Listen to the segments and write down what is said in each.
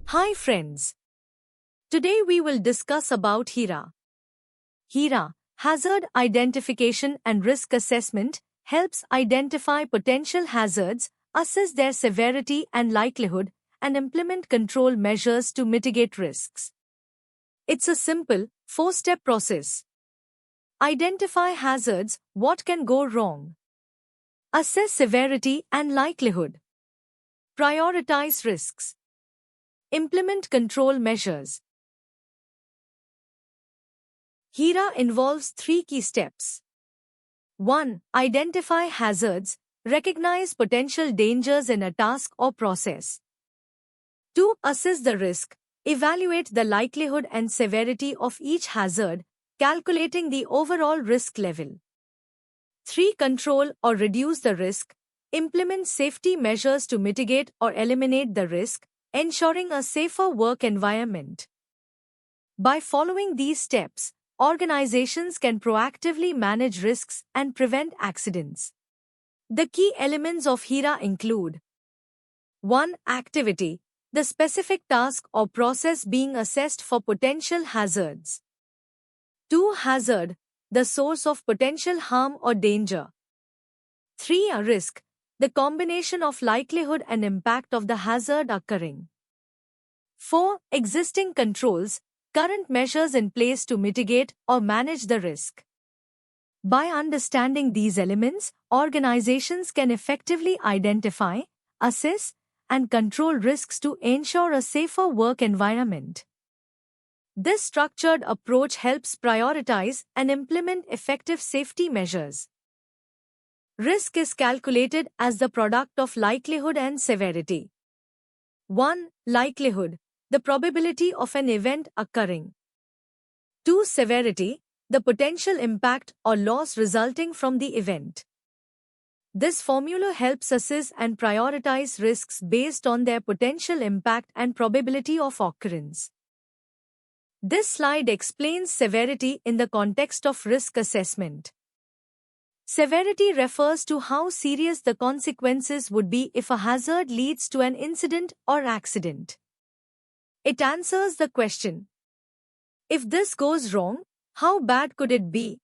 Hi friends. Today we will discuss about HERA. HERA, Hazard Identification and Risk Assessment, helps identify potential hazards, assess their severity and likelihood, and implement control measures to mitigate risks. It's a simple, four-step process. Identify hazards, what can go wrong. Assess severity and likelihood. Prioritize risks. Implement control measures. HERA involves three key steps. 1. Identify hazards, recognize potential dangers in a task or process. 2. Assess the risk, evaluate the likelihood and severity of each hazard, calculating the overall risk level. 3. Control or reduce the risk, implement safety measures to mitigate or eliminate the risk, ensuring a safer work environment. By following these steps, organizations can proactively manage risks and prevent accidents. The key elements of HERA include 1. Activity, the specific task or process being assessed for potential hazards. 2. Hazard, the source of potential harm or danger. 3. A risk, the combination of likelihood and impact of the hazard occurring. 4. Existing controls, current measures in place to mitigate or manage the risk. By understanding these elements, organizations can effectively identify, assess, and control risks to ensure a safer work environment. This structured approach helps prioritize and implement effective safety measures. Risk is calculated as the product of likelihood and severity. 1. Likelihood, the probability of an event occurring. 2. Severity, the potential impact or loss resulting from the event. This formula helps assess and prioritize risks based on their potential impact and probability of occurrence. This slide explains severity in the context of risk assessment. Severity refers to how serious the consequences would be if a hazard leads to an incident or accident. It answers the question, if this goes wrong, how bad could it be?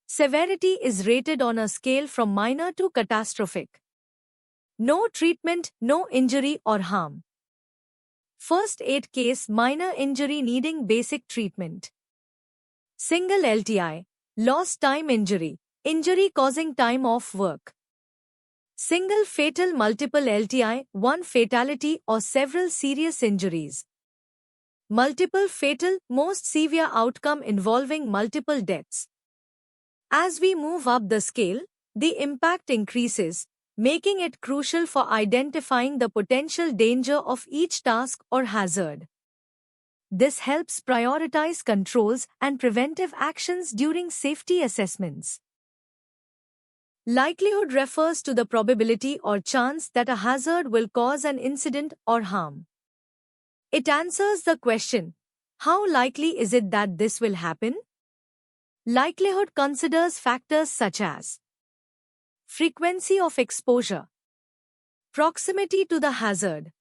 Severity is rated on a scale from minor to catastrophic. No treatment, no injury or harm. First aid case, minor injury needing basic treatment. Single LTI, lost time injury, injury causing time off work. Single fatal, multiple LTI, one fatality or several serious injuries. Multiple fatal, most severe outcome involving multiple deaths. As we move up the scale, the impact increases, making it crucial for identifying the potential danger of each task or hazard. This helps prioritize controls and preventive actions during safety assessments. Likelihood refers to the probability or chance that a hazard will cause an incident or harm. It answers the question, how likely is it that this will happen? Likelihood considers factors such as frequency of exposure, proximity to the hazard,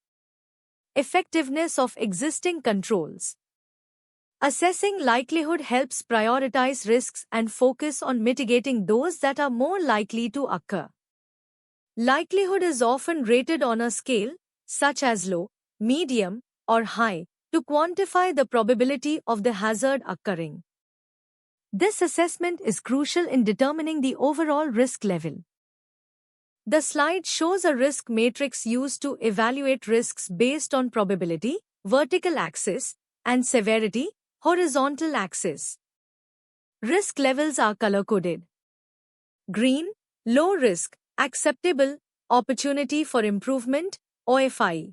effectiveness of existing controls. Assessing likelihood helps prioritize risks and focus on mitigating those that are more likely to occur. Likelihood is often rated on a scale, such as low, medium, or high, to quantify the probability of the hazard occurring. This assessment is crucial in determining the overall risk level. The slide shows a risk matrix used to evaluate risks based on probability, vertical axis, and severity, horizontal axis. Risk levels are color-coded. Green, low risk, acceptable, opportunity for improvement, OFI.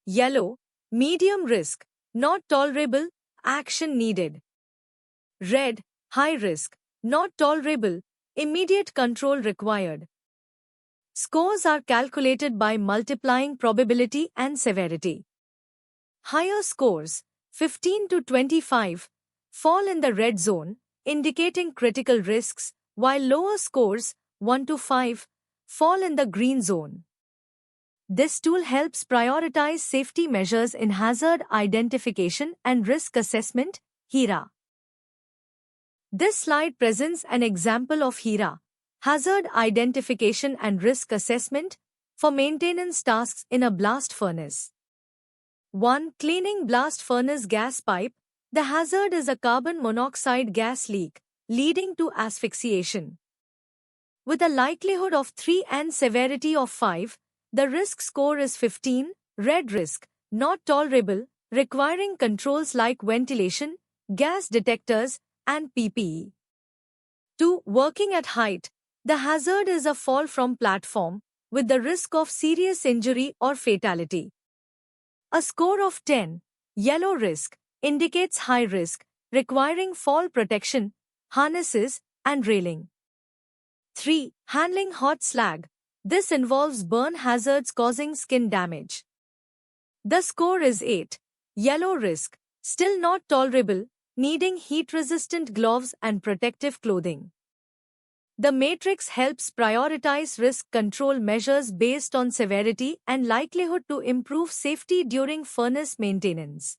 Yellow, medium risk, not tolerable, action needed. Red, high risk, not tolerable, immediate control required. Scores are calculated by multiplying probability and severity. Higher scores, 15 to 25, fall in the red zone, indicating critical risks, while lower scores, 1 to 5, fall in the green zone. This tool helps prioritize safety measures in hazard identification and risk assessment, HIRA. This slide presents an example of HIRA, hazard identification and risk assessment, for maintenance tasks in a blast furnace. 1. Cleaning blast furnace gas pipe. The hazard is a carbon monoxide gas leak, leading to asphyxiation. With a likelihood of 3 and severity of 5, the risk score is 15, red risk, not tolerable, requiring controls like ventilation, gas detectors, and PPE. 2. Working at height. The hazard is a fall from platform, with the risk of serious injury or fatality. A score of 10, yellow risk, indicates high risk, requiring fall protection, harnesses, and railing. 3. Handling hot slag. This involves burn hazards causing skin damage. The score is 8, yellow risk, still not tolerable, needing heat-resistant gloves and protective clothing. The matrix helps prioritize risk control measures based on severity and likelihood to improve safety during furnace maintenance.